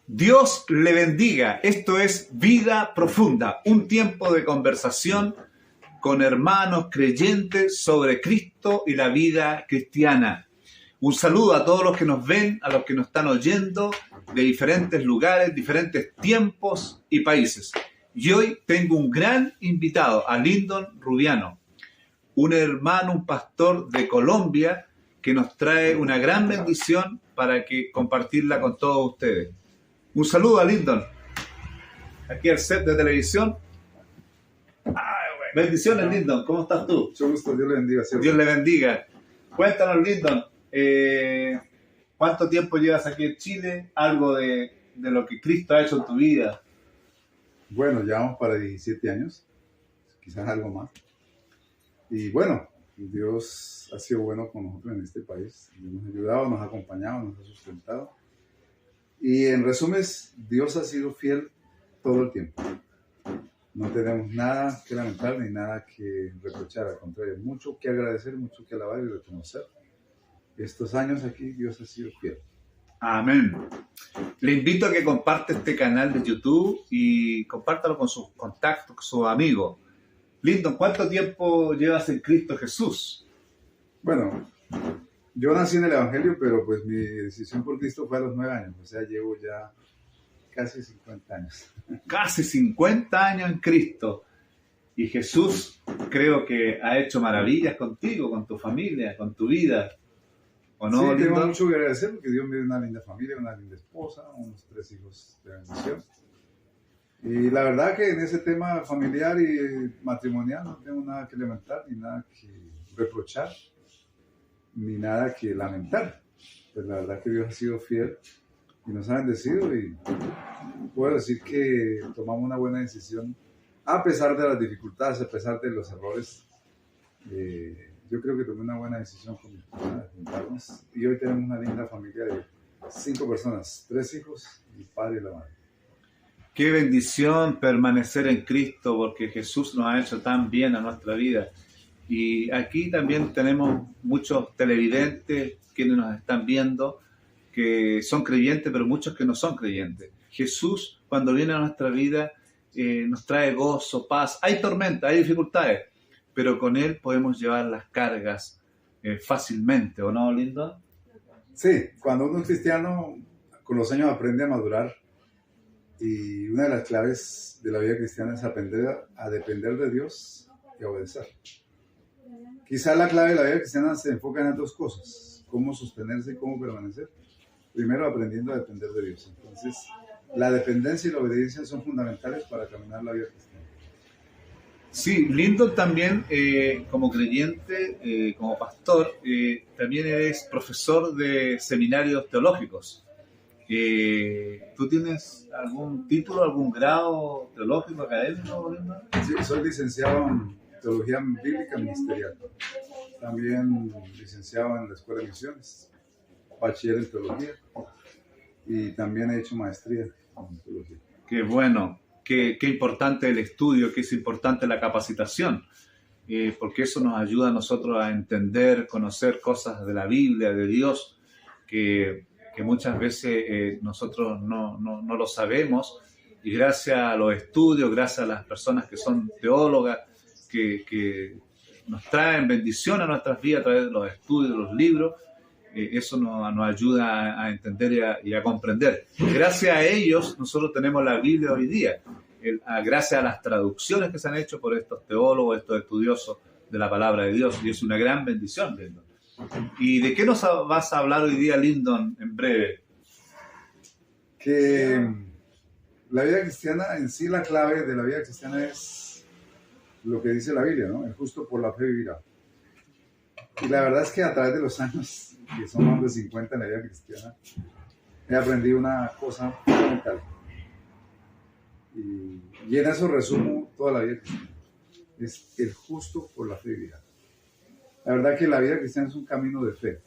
Dios le bendiga. Esto es Vida Profunda, un tiempo de conversación con hermanos creyentes sobre Cristo y la vida cristiana. Un saludo a todos los que nos ven, a los que nos están oyendo de diferentes lugares, diferentes tiempos y países. Y hoy tengo un gran invitado, a Lyndon Rubiano, un hermano, un pastor de Colombia que nos trae una gran bendición para que compartirla con todos ustedes. Un saludo a Lyndon, aquí al set de televisión. Bendiciones, Lyndon, ¿cómo estás tú? Mucho gusto, Dios le bendiga. ¿Cierto? Dios le bendiga. Cuéntanos, Lyndon, ¿cuánto tiempo llevas aquí en Chile? Algo de lo que Cristo ha hecho en tu vida. Bueno, ya vamos para 17 años, quizás algo más. Y bueno, Dios ha sido bueno con nosotros en este país. Nos ha ayudado, nos ha acompañado, nos ha sustentado. Y en resumen, Dios ha sido fiel todo el tiempo. No tenemos nada que lamentar ni nada que reprochar. Al contrario, mucho que agradecer, mucho que alabar y reconocer. Estos años aquí Dios ha sido fiel. Amén. Le invito a que comparte este canal de YouTube y compártalo con sus contactos, con sus amigos. Lyndon, ¿cuánto tiempo llevas en Cristo Jesús? Bueno, yo nací en el Evangelio, pero pues mi decisión por Cristo fue a los 9 años. O sea, llevo ya casi 50 años. Casi 50 años en Cristo. Y Jesús creo que ha hecho maravillas contigo, con tu familia, con tu vida. ¿O no, sí, Lyndon? tengo mucho que agradecer porque Dios me dio una linda familia, una linda esposa, unos 3 hijos de bendición. Y la verdad que en ese tema familiar y matrimonial no tengo nada que lamentar, ni nada que reprochar, ni nada que lamentar. Pues la verdad que Dios ha sido fiel y nos ha bendecido y puedo decir que tomamos una buena decisión a pesar de las dificultades, a pesar de los errores. Yo creo que tomé una buena decisión con mi esposa de juntarnos y hoy tenemos una linda familia de 5 personas, 3 hijos y el padre y la madre. Qué bendición permanecer en Cristo, porque Jesús nos ha hecho tan bien a nuestra vida. Y aquí también tenemos muchos televidentes quienes nos están viendo, que son creyentes, pero muchos que no son creyentes. Jesús, cuando viene a nuestra vida, nos trae gozo, paz. Hay tormenta, hay dificultades, pero con Él podemos llevar las cargas fácilmente, ¿o no, Lyndon? Sí, cuando uno es cristiano, con los años aprende a madurar. Y una de las claves de la vida cristiana es aprender a depender de Dios y a obedecer. Quizá la clave de la vida cristiana se enfoca en las 2 cosas: cómo sostenerse y cómo permanecer. Primero, aprendiendo a depender de Dios. Entonces, la dependencia y la obediencia son fundamentales para caminar la vida cristiana. Sí, Lyndon también, como creyente, como pastor, también eres profesor de seminarios teológicos. ¿Tú tienes algún título, algún grado teológico, académico, Lyndon? Sí, soy licenciado en Teología Bíblica Ministerial. También licenciado en la Escuela de Misiones, bachiller en Teología y también he hecho maestría en Teología. Qué bueno, qué importante el estudio, qué es importante la capacitación, porque eso nos ayuda a nosotros a entender, conocer cosas de la Biblia, de Dios, que muchas veces nosotros no lo sabemos, y gracias a los estudios, gracias a las personas que son teólogas, que nos traen bendición a nuestras vidas a través de los estudios, de los libros, eso nos ayuda a entender y a comprender. Gracias a ellos nosotros tenemos la Biblia hoy día, gracias a las traducciones que se han hecho por estos teólogos, estos estudiosos de la palabra de Dios, y es una gran bendición, Lyndon. ¿Y de qué nos vas a hablar hoy día, Lyndon, en breve? Que la vida cristiana, en sí la clave de la vida cristiana es lo que dice la Biblia, ¿no? El justo por la fe vivirá. Y la verdad es que a través de los años, que son más de 50 en la vida cristiana, he aprendido una cosa fundamental. Y en eso resumo toda la vida cristiana. Es el justo por la fe vivirá. La verdad que la vida cristiana es un camino de fe,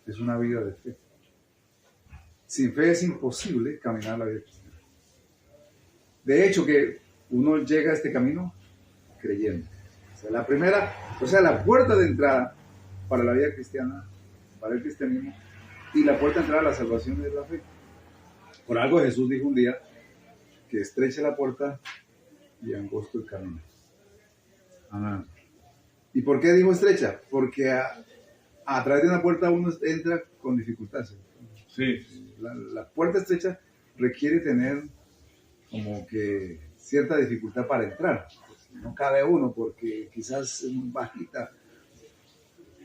es una vida de fe. Sin fe es imposible caminar la vida cristiana. De hecho, que uno llega a este camino creyendo. O sea, la puerta de entrada para la vida cristiana, para el cristianismo, y la puerta de entrada a la salvación es la fe. Por algo Jesús dijo un día que estrecha la puerta y angosto el camino. Amén. ¿Y por qué dijo estrecha? Porque a través de una puerta uno entra con dificultad. Sí. La puerta estrecha requiere tener como que cierta dificultad para entrar. No cabe uno porque quizás es muy bajita.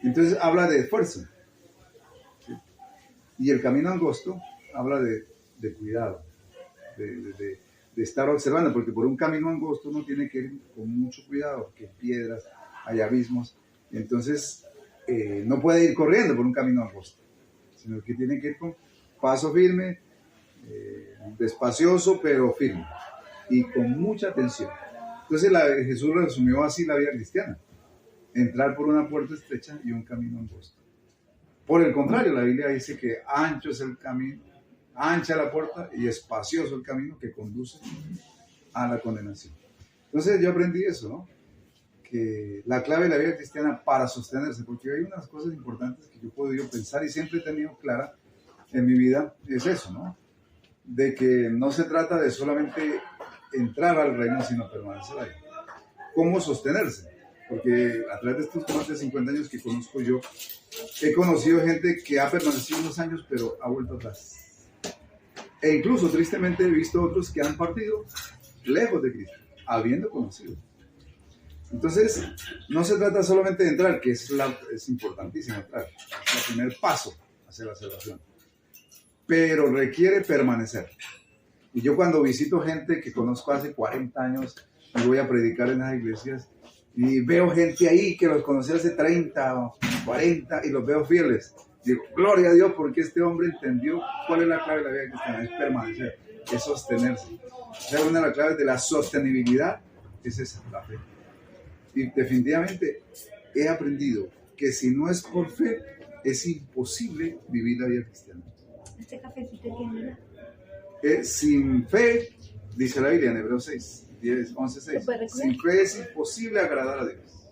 Entonces habla de esfuerzo. ¿Sí? Y el camino angosto habla de cuidado, de estar observando, porque por un camino angosto uno tiene que ir con mucho cuidado, porque hay piedras, hay abismos. Entonces no puede ir corriendo por un camino angosto, sino que tiene que ir con paso firme, despacioso pero firme y con mucha atención. Entonces Jesús resumió así la vida cristiana: entrar por una puerta estrecha y un camino angosto. Por el contrario, la Biblia dice que ancho es el camino, ancha la puerta y espacioso el camino que conduce a la condenación. Entonces yo aprendí eso, ¿no? Que la clave de la vida cristiana para sostenerse, porque hay unas cosas importantes que yo he podido pensar y siempre he tenido clara en mi vida, es eso, ¿no? De que no se trata de solamente entrar al reino, sino permanecer ahí. ¿Cómo sostenerse? Porque a través de estos más de 50 años que conozco yo, he conocido gente que ha permanecido unos años, pero ha vuelto atrás. E incluso, tristemente, he visto otros que han partido lejos de Cristo, habiendo conocido. Entonces, no se trata solamente de entrar, que es importantísimo entrar, es el primer paso hacia la salvación, pero requiere permanecer. Y yo cuando visito gente que conozco hace 40 años y voy a predicar en las iglesias y veo gente ahí que los conocí hace 30 o 40 y los veo fieles, digo, gloria a Dios, porque este hombre entendió cuál es la clave de la vida cristiana: es permanecer, es sostenerse. O sea, una de las claves de la sostenibilidad es esa, la fe. Y definitivamente he aprendido que si no es por fe, es imposible vivir la vida cristiana. Este cafecito tiene... Sin fe, dice la Biblia en Hebreos 6, 10, 11, 6, sin fe es imposible agradar a Dios.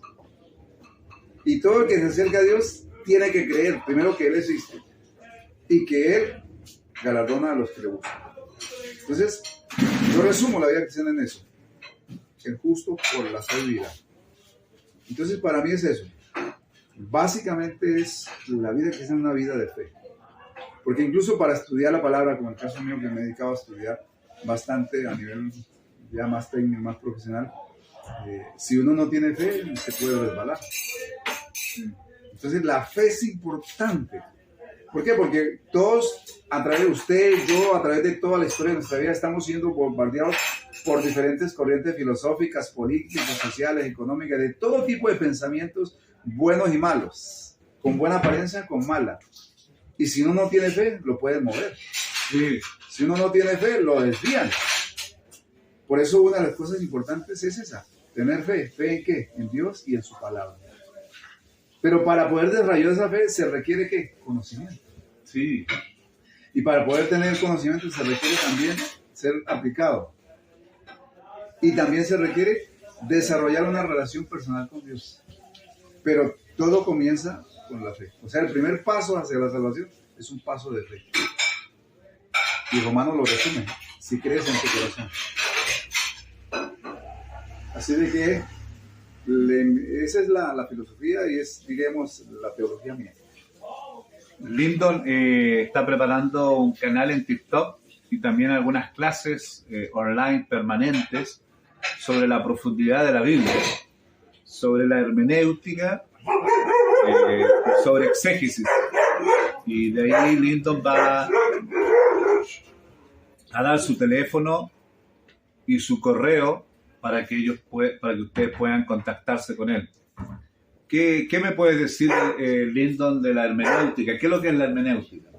Y todo el que se acerca a Dios tiene que creer, primero, que Él existe y que Él galardona a los que le buscan. Entonces, yo resumo la vida cristiana en eso: el justo por la fe vivirá. Entonces, para mí es eso. Básicamente es la vida cristiana, una vida de fe. Porque incluso para estudiar la palabra, como el caso mío, que me he dedicado a estudiar bastante a nivel ya más técnico, más profesional, si uno no tiene fe, se puede resbalar. Entonces la fe es importante. ¿Por qué? Porque todos, a través de usted, yo, a través de toda la historia de nuestra vida, estamos siendo bombardeados por diferentes corrientes filosóficas, políticas, sociales, económicas, de todo tipo de pensamientos buenos y malos, con buena apariencia, con mala. Y si uno no tiene fe, lo pueden mover. Sí. Si uno no tiene fe, lo desvían. Por eso una de las cosas importantes es esa: tener fe. ¿Fe en qué? En Dios y en su palabra. Pero para poder desarrollar esa fe se requiere ¿qué? Conocimiento. Sí. Y para poder tener conocimiento se requiere también ser aplicado. Y también se requiere desarrollar una relación personal con Dios. Pero todo comienza con la fe. O sea, el primer paso hacia la salvación es un paso de fe. Y Romanos lo resume: si crees en tu corazón. Así de que esa es la filosofía y es, digamos, la teología mía. Lyndon está preparando un canal en TikTok y también algunas clases online permanentes sobre la profundidad de la Biblia, sobre la hermenéutica, sobre exégesis. Y de ahí Lyndon va a dar su teléfono y su correo para que ustedes puedan contactarse con él. ¿Qué me puedes decir, Lyndon, de la hermenéutica? ¿Qué es lo que es la hermenéutica?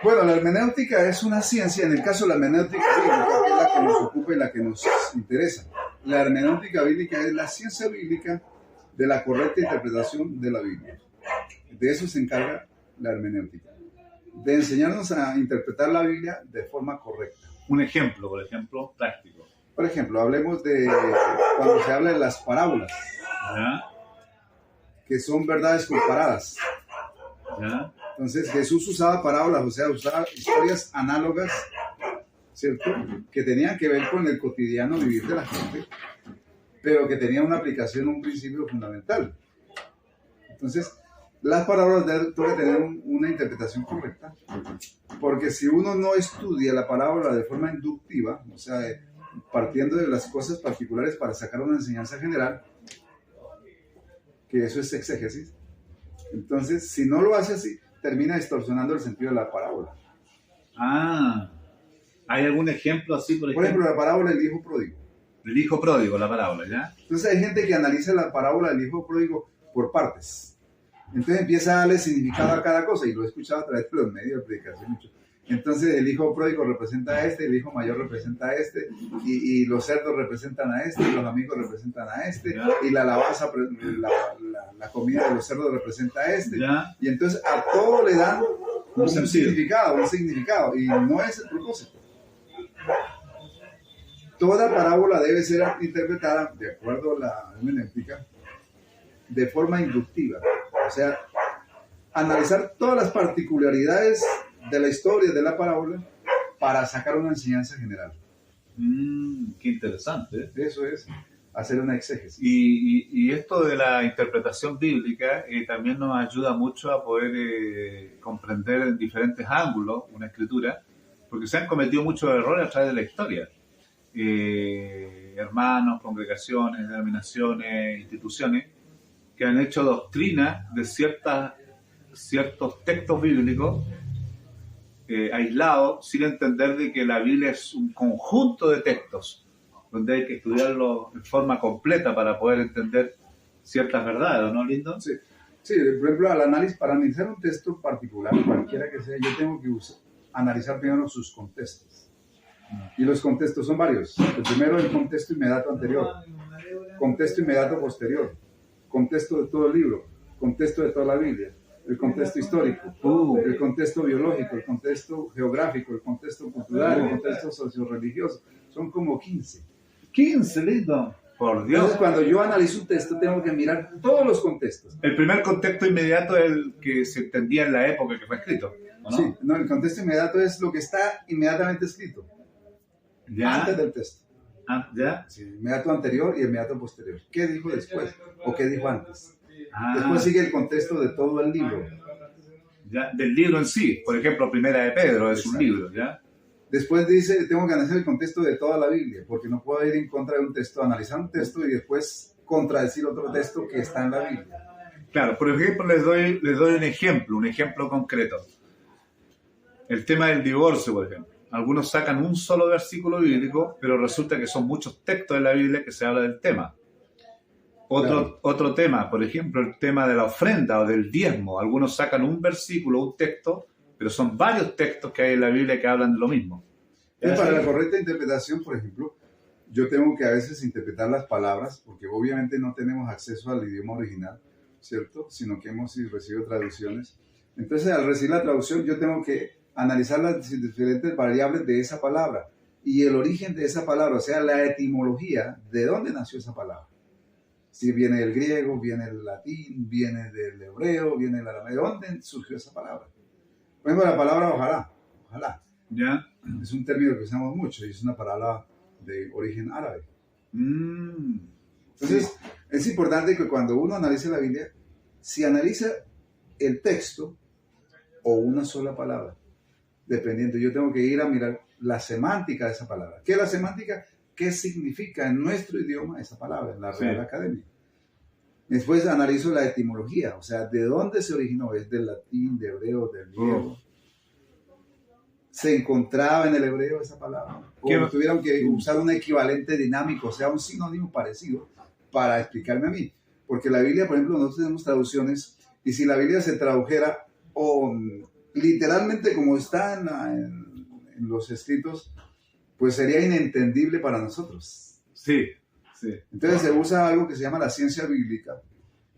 Bueno, la hermenéutica es una ciencia, en el caso de la hermenéutica bíblica, que es la que nos ocupa y la que nos interesa. La hermenéutica bíblica es la ciencia bíblica de la correcta interpretación de la Biblia. De eso se encarga la hermenéutica, de enseñarnos a interpretar la Biblia de forma correcta. Un ejemplo, por ejemplo, práctico. Por ejemplo, hablemos de cuando se habla de las parábolas, ¿Ya? que son verdades comparadas. ¿Ya? Entonces Jesús usaba parábolas, o sea, usaba historias análogas, ¿cierto? Que tenían que ver con el cotidiano vivir de la gente, pero que tenían una aplicación, un principio fundamental. Entonces, las parábolas deben tener una interpretación correcta, porque si uno no estudia la parábola de forma inductiva, o sea, partiendo de las cosas particulares para sacar una enseñanza general, que eso es exégesis, entonces, si no lo hace así, termina distorsionando el sentido de la parábola. Ah, ¿hay algún ejemplo así, por ejemplo? La parábola del hijo pródigo. El hijo pródigo, la parábola, ¿ya? Entonces hay gente que analiza la parábola del hijo pródigo por partes. Entonces empieza a darle significado a cada cosa, y lo he escuchado a través de los medios de predicación mucho. Entonces el hijo pródigo representa a este, el hijo mayor representa a este, y los cerdos representan a este, y los amigos representan a este, y la alabanza, la comida de los cerdos representa a este, ¿Ya? y entonces a todo le dan un sentido. significado, y no es el propósito. Toda parábola debe ser interpretada, de acuerdo a la hermenéutica, de forma inductiva, o sea, analizar todas las particularidades de la historia de la parábola para sacar una enseñanza general. Qué interesante. Eso es hacer una exégesis. Y esto de la interpretación bíblica también nos ayuda mucho a poder comprender en diferentes ángulos una escritura, porque se han cometido muchos errores a través de la historia. Hermanos, congregaciones, denominaciones, instituciones, que han hecho doctrina de ciertos textos bíblicos aislados, sin entender de que la Biblia es un conjunto de textos, donde hay que estudiarlo de forma completa para poder entender ciertas verdades, ¿no, Lindo? Sí, sí, por ejemplo, para analizar un texto particular, cualquiera que sea, yo tengo que analizar primero sus contextos. Y los contextos son varios. El primero, el contexto inmediato anterior, contexto inmediato posterior, contexto de todo el libro, contexto de toda la Biblia, el contexto histórico, el contexto biológico, el contexto geográfico, el contexto cultural, el contexto socio-religioso. Son como 15. 15, Lindo. Por Dios. Entonces, cuando yo analizo un texto, tengo que mirar todos los contextos. El primer contexto inmediato es el que se entendía en la época que fue escrito, ¿o no? Sí, no, el contexto inmediato es lo que está inmediatamente escrito. ¿Ya? Antes del texto. ¿Ya? Sí, inmediato anterior y inmediato posterior. ¿Qué dijo después? ¿O qué dijo antes? Ah, Después sigue el contexto de todo el libro. ¿ya? Del libro en sí. Por ejemplo, Primera de Pedro es un libro, ¿ya? Después dice, tengo que analizar el contexto de toda la Biblia, porque no puedo ir en contra de un texto, analizar un texto y después contradecir otro texto que está en la Biblia. Claro, por ejemplo, les doy un ejemplo concreto. El tema del divorcio, por ejemplo. Algunos sacan un solo versículo bíblico, pero resulta que son muchos textos de la Biblia que se habla del tema. Otro tema, por ejemplo, el tema de la ofrenda o del diezmo. Algunos sacan un versículo, un texto, pero son varios textos que hay en la Biblia que hablan de lo mismo. Para la correcta interpretación, por ejemplo, yo tengo que a veces interpretar las palabras, porque obviamente no tenemos acceso al idioma original, ¿cierto? Sino que hemos recibido traducciones. Entonces, al recibir la traducción, yo tengo que analizar las diferentes variables de esa palabra y el origen de esa palabra, o sea, la etimología, de dónde nació esa palabra. Si viene del griego, viene del latín, viene del hebreo, viene del arameo, ¿de dónde surgió esa palabra? Por ejemplo, la palabra ojalá, ¿Ya? es un término que usamos mucho y es una palabra de origen árabe. Entonces, Sí. es importante que cuando uno analice la Biblia, si analiza el texto o una sola palabra, dependiendo, yo tengo que ir a mirar la semántica de esa palabra. ¿Qué es la semántica? ¿Qué significa en nuestro idioma esa palabra, en la Real Academia? Después analizo la etimología, o sea, ¿de dónde se originó? ¿Es del latín, de hebreo, del griego? ¿Se encontraba en el hebreo esa palabra? ¿O tuvieron que usar un equivalente dinámico, o sea, un sinónimo parecido para explicarme a mí? Porque la Biblia, por ejemplo, nosotros tenemos traducciones, y si la Biblia se tradujera literalmente como está en los escritos, pues sería inentendible para nosotros. Sí, sí. Entonces se usa algo que se llama la ciencia bíblica,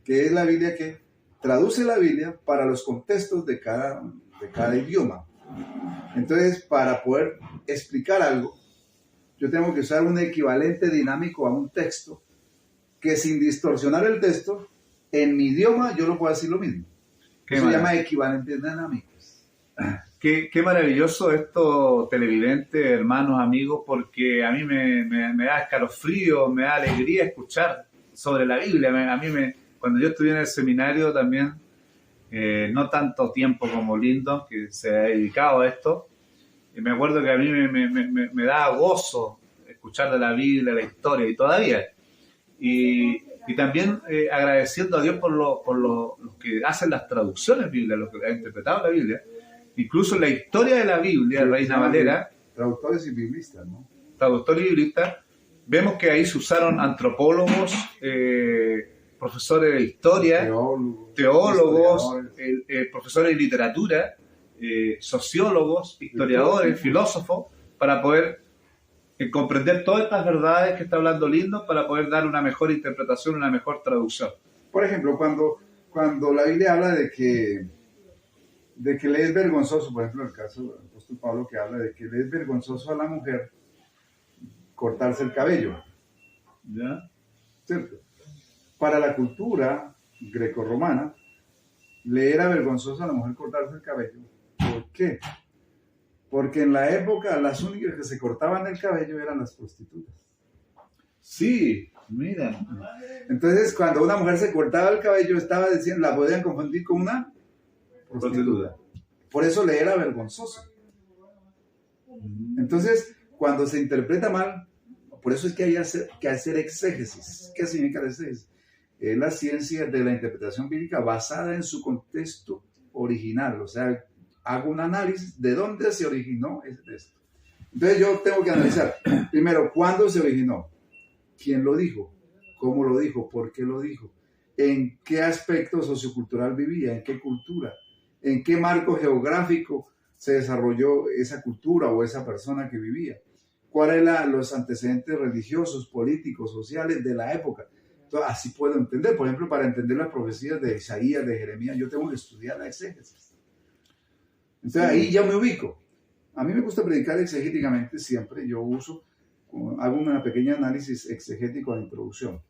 que es la Biblia que traduce la Biblia para los contextos de cada idioma. Entonces, para poder explicar algo, yo tengo que usar un equivalente dinámico a un texto que sin distorsionar el texto, en mi idioma yo no puedo decir lo mismo. Qué Eso se llama maravilla. equivalentes dinámicos. Qué maravilloso esto, televidentes, hermanos, amigos, porque a mí me da escalofrío, me da alegría escuchar sobre la Biblia. Cuando yo estudié en el seminario también, no tanto tiempo como Lindo, que se ha dedicado a esto, y me acuerdo que a mí me daba gozo escuchar de la Biblia, la historia, y todavía. Y también agradeciendo a Dios por los que hacen las traducciones bíblicas, los que han interpretado la Biblia. Incluso la historia de la Biblia, Reina Valera, Traductores y biblistas, ¿no? traductor y biblista, vemos que ahí se usaron antropólogos, profesores de historia, teólogos, profesores de literatura, sociólogos, historiadores, filósofos, para poder comprender todas estas verdades que está hablando Lindo, para poder dar una mejor interpretación, una mejor traducción. Por ejemplo, cuando la Biblia habla de que le es vergonzoso, por ejemplo, el caso del apóstol Pablo, que habla de que le es vergonzoso a la mujer cortarse el cabello, ¿Ya? ¿cierto? Para la cultura grecorromana, le era vergonzoso a la mujer cortarse el cabello. ¿Por qué? Porque en la época las únicas que se cortaban el cabello eran las prostitutas. Sí, mira. Entonces, cuando una mujer se cortaba el cabello, estaba diciendo, la podían confundir con una prostituta. Por eso le era vergonzoso. Entonces, cuando se interpreta mal, por eso es que hay que hacer exégesis. ¿Qué significa la exégesis? Es la ciencia de la interpretación bíblica basada en su contexto original. O sea, hago un análisis de dónde se originó ese texto. Entonces yo tengo que analizar, primero, ¿cuándo se originó? ¿Quién lo dijo? ¿Cómo lo dijo? ¿Por qué lo dijo? ¿En qué aspecto sociocultural vivía? ¿En qué cultura? ¿En qué marco geográfico se desarrolló esa cultura o esa persona que vivía? ¿Cuáles eran los antecedentes religiosos, políticos, sociales de la época? Entonces, así puedo entender. Por ejemplo, para entender las profecías de Isaías, de Jeremías, yo tengo que estudiar la exégesis. Entonces ahí ya me ubico. A mí me gusta predicar exegéticamente siempre. Yo hago una pequeña análisis exegético a la introducción.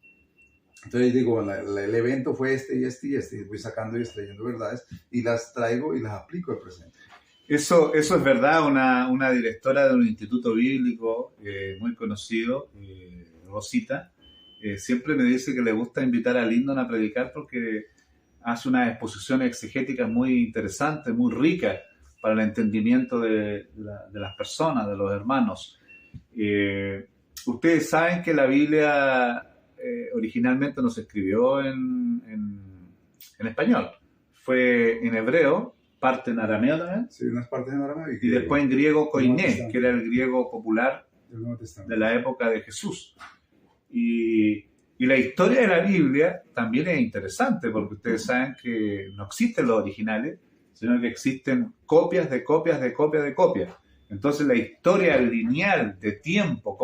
Entonces digo, el evento fue este y este y este, y voy sacando y extrayendo verdades y las traigo y las aplico al presente. Eso es verdad, una directora de un instituto bíblico muy conocido, Rosita, siempre me dice que le gusta invitar a Lyndon a predicar porque hace unas exposiciones exegéticas muy interesantes, muy ricas para el entendimiento de las personas, de los hermanos. Ustedes saben que la Biblia originalmente no se escribió en español, fue en hebreo, parte en arameo también, Sí, unas partes en arameo y después en griego koiné, que era el griego popular de la época de Jesús. Y la historia de la Biblia también es interesante, porque ustedes saben que no existen los originales, sino que existen copias de copias de copias de copias. Entonces la historia lineal de tiempo,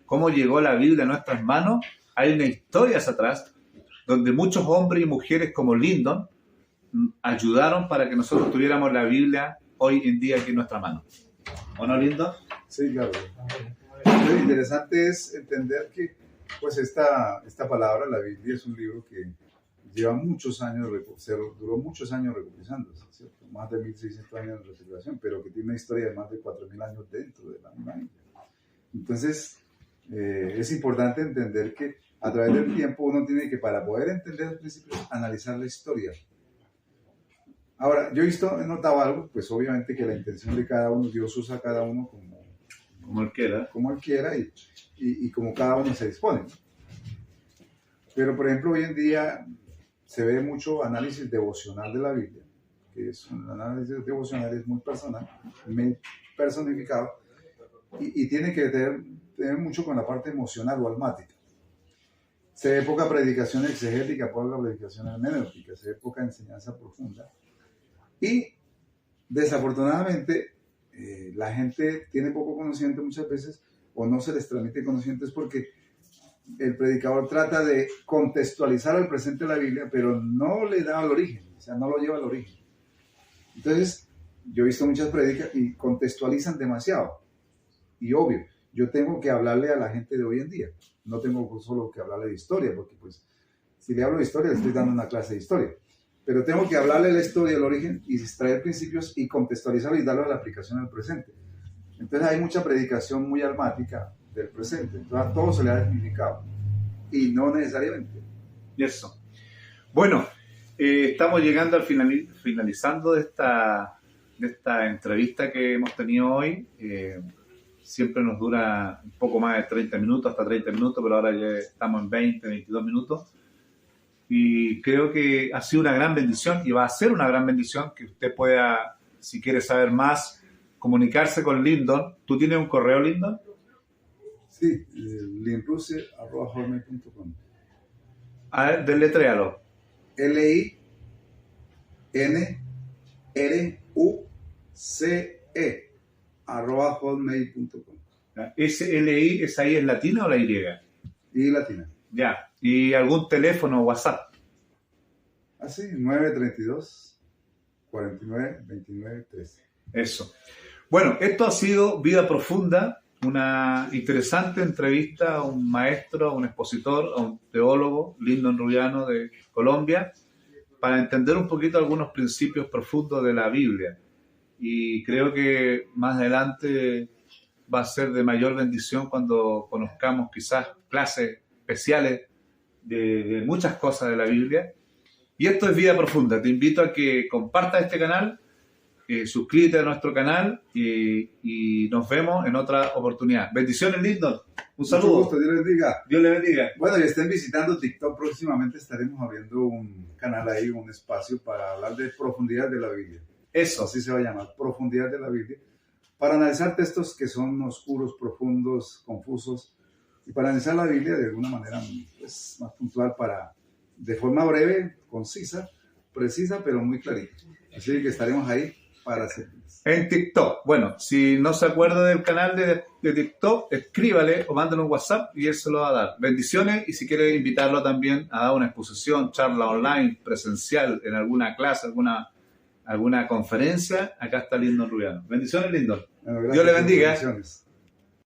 cómo llegó la Biblia a nuestras manos, hay una historia hacia atrás, donde muchos hombres y mujeres como Lyndon ayudaron para que nosotros tuviéramos la Biblia hoy en día aquí en nuestra mano. ¿O no, Lyndon? Sí, claro. Lo interesante es entender que pues esta palabra, la Biblia, es un libro que lleva muchos años, duró muchos años recopilándose, ¿cierto? Más de 1600 años de recopilación, pero que tiene una historia de más de 4000 años dentro de la misma Biblia. Entonces, es importante entender que a través del tiempo uno tiene que, para poder entender el principio, analizar la historia. Ahora, he notado algo, pues obviamente que la intención de cada uno, Dios usa a cada uno como él quiera y como cada uno se dispone. Pero, por ejemplo, hoy en día se ve mucho análisis devocional de la Biblia, que es un análisis devocional, es muy personal, muy personificado, y tiene que tener mucho con la parte emocional o almática. Se ve poca predicación exegética, poca predicación hermenéutica, se ve poca enseñanza profunda. Y desafortunadamente la gente tiene poco conocimiento muchas veces o no se les transmite conocimientos porque el predicador trata de contextualizar al presente la Biblia, pero no le da al origen, o sea, no lo lleva al origen. Entonces, yo he visto muchas prédicas y contextualizan demasiado. Y obvio, yo tengo que hablarle a la gente de hoy en día. No tengo solo que hablarle de historia, porque pues si le hablo de historia, le estoy dando una clase de historia. pero tengo que hablarle la historia, el origen, y extraer principios y contextualizarlo y darlo a la aplicación al presente. Entonces hay mucha predicación muy almática del presente, entonces a todo se le da significado, y no necesariamente. Eso. Bueno, estamos llegando al finalizando de esta entrevista que hemos tenido hoy. Siempre nos dura un poco más de 30 minutos, hasta 30 minutos, pero ahora ya estamos en 20, 22 minutos. Y creo que ha sido una gran bendición y va a ser una gran bendición que usted pueda, si quiere saber más, comunicarse con Lyndon. ¿Tú tienes un correo, Lyndon? Sí, linruce@hotmail.com. A ver, deletréalo. LINRUCE@hotmail.com. SLI, ¿esa I es latina o la Y? Y latina. Ya. ¿Y algún teléfono o WhatsApp? Así, 932 49 29 13. Eso. Bueno, esto ha sido Vida Profunda, una interesante entrevista a un maestro, a un expositor, a un teólogo, Lyndon Rubiano de Colombia, para entender un poquito algunos principios profundos de la Biblia. Y creo que más adelante va a ser de mayor bendición cuando conozcamos quizás clases especiales de muchas cosas de la Biblia. Y esto es Vida Profunda. Te invito a que compartas este canal, suscríbete a nuestro canal y nos vemos en otra oportunidad. Bendiciones, Lyndon. Un saludo. Mucho gusto, Dios les bendiga. Dios le bendiga. Bueno, y estén visitando TikTok. Próximamente estaremos abriendo un canal ahí, un espacio para hablar de profundidad de la Biblia. Eso. Así se va a llamar, profundidad de la Biblia. Para analizar textos que son oscuros, profundos, confusos. Y para analizar la Biblia de alguna manera pues, más puntual, de forma breve, concisa, precisa, pero muy clarita. Así que estaremos ahí para servirles. En TikTok. Bueno, si no se acuerda del canal de TikTok, escríbale o mándale un WhatsApp y él se lo va a dar. Bendiciones, y si quiere invitarlo también a dar una exposición, charla online, presencial, en alguna clase, alguna conferencia, acá está Lyndon Rubiano. Bendiciones, Lyndon. Bueno, Dios le bendiga. Bendiciones.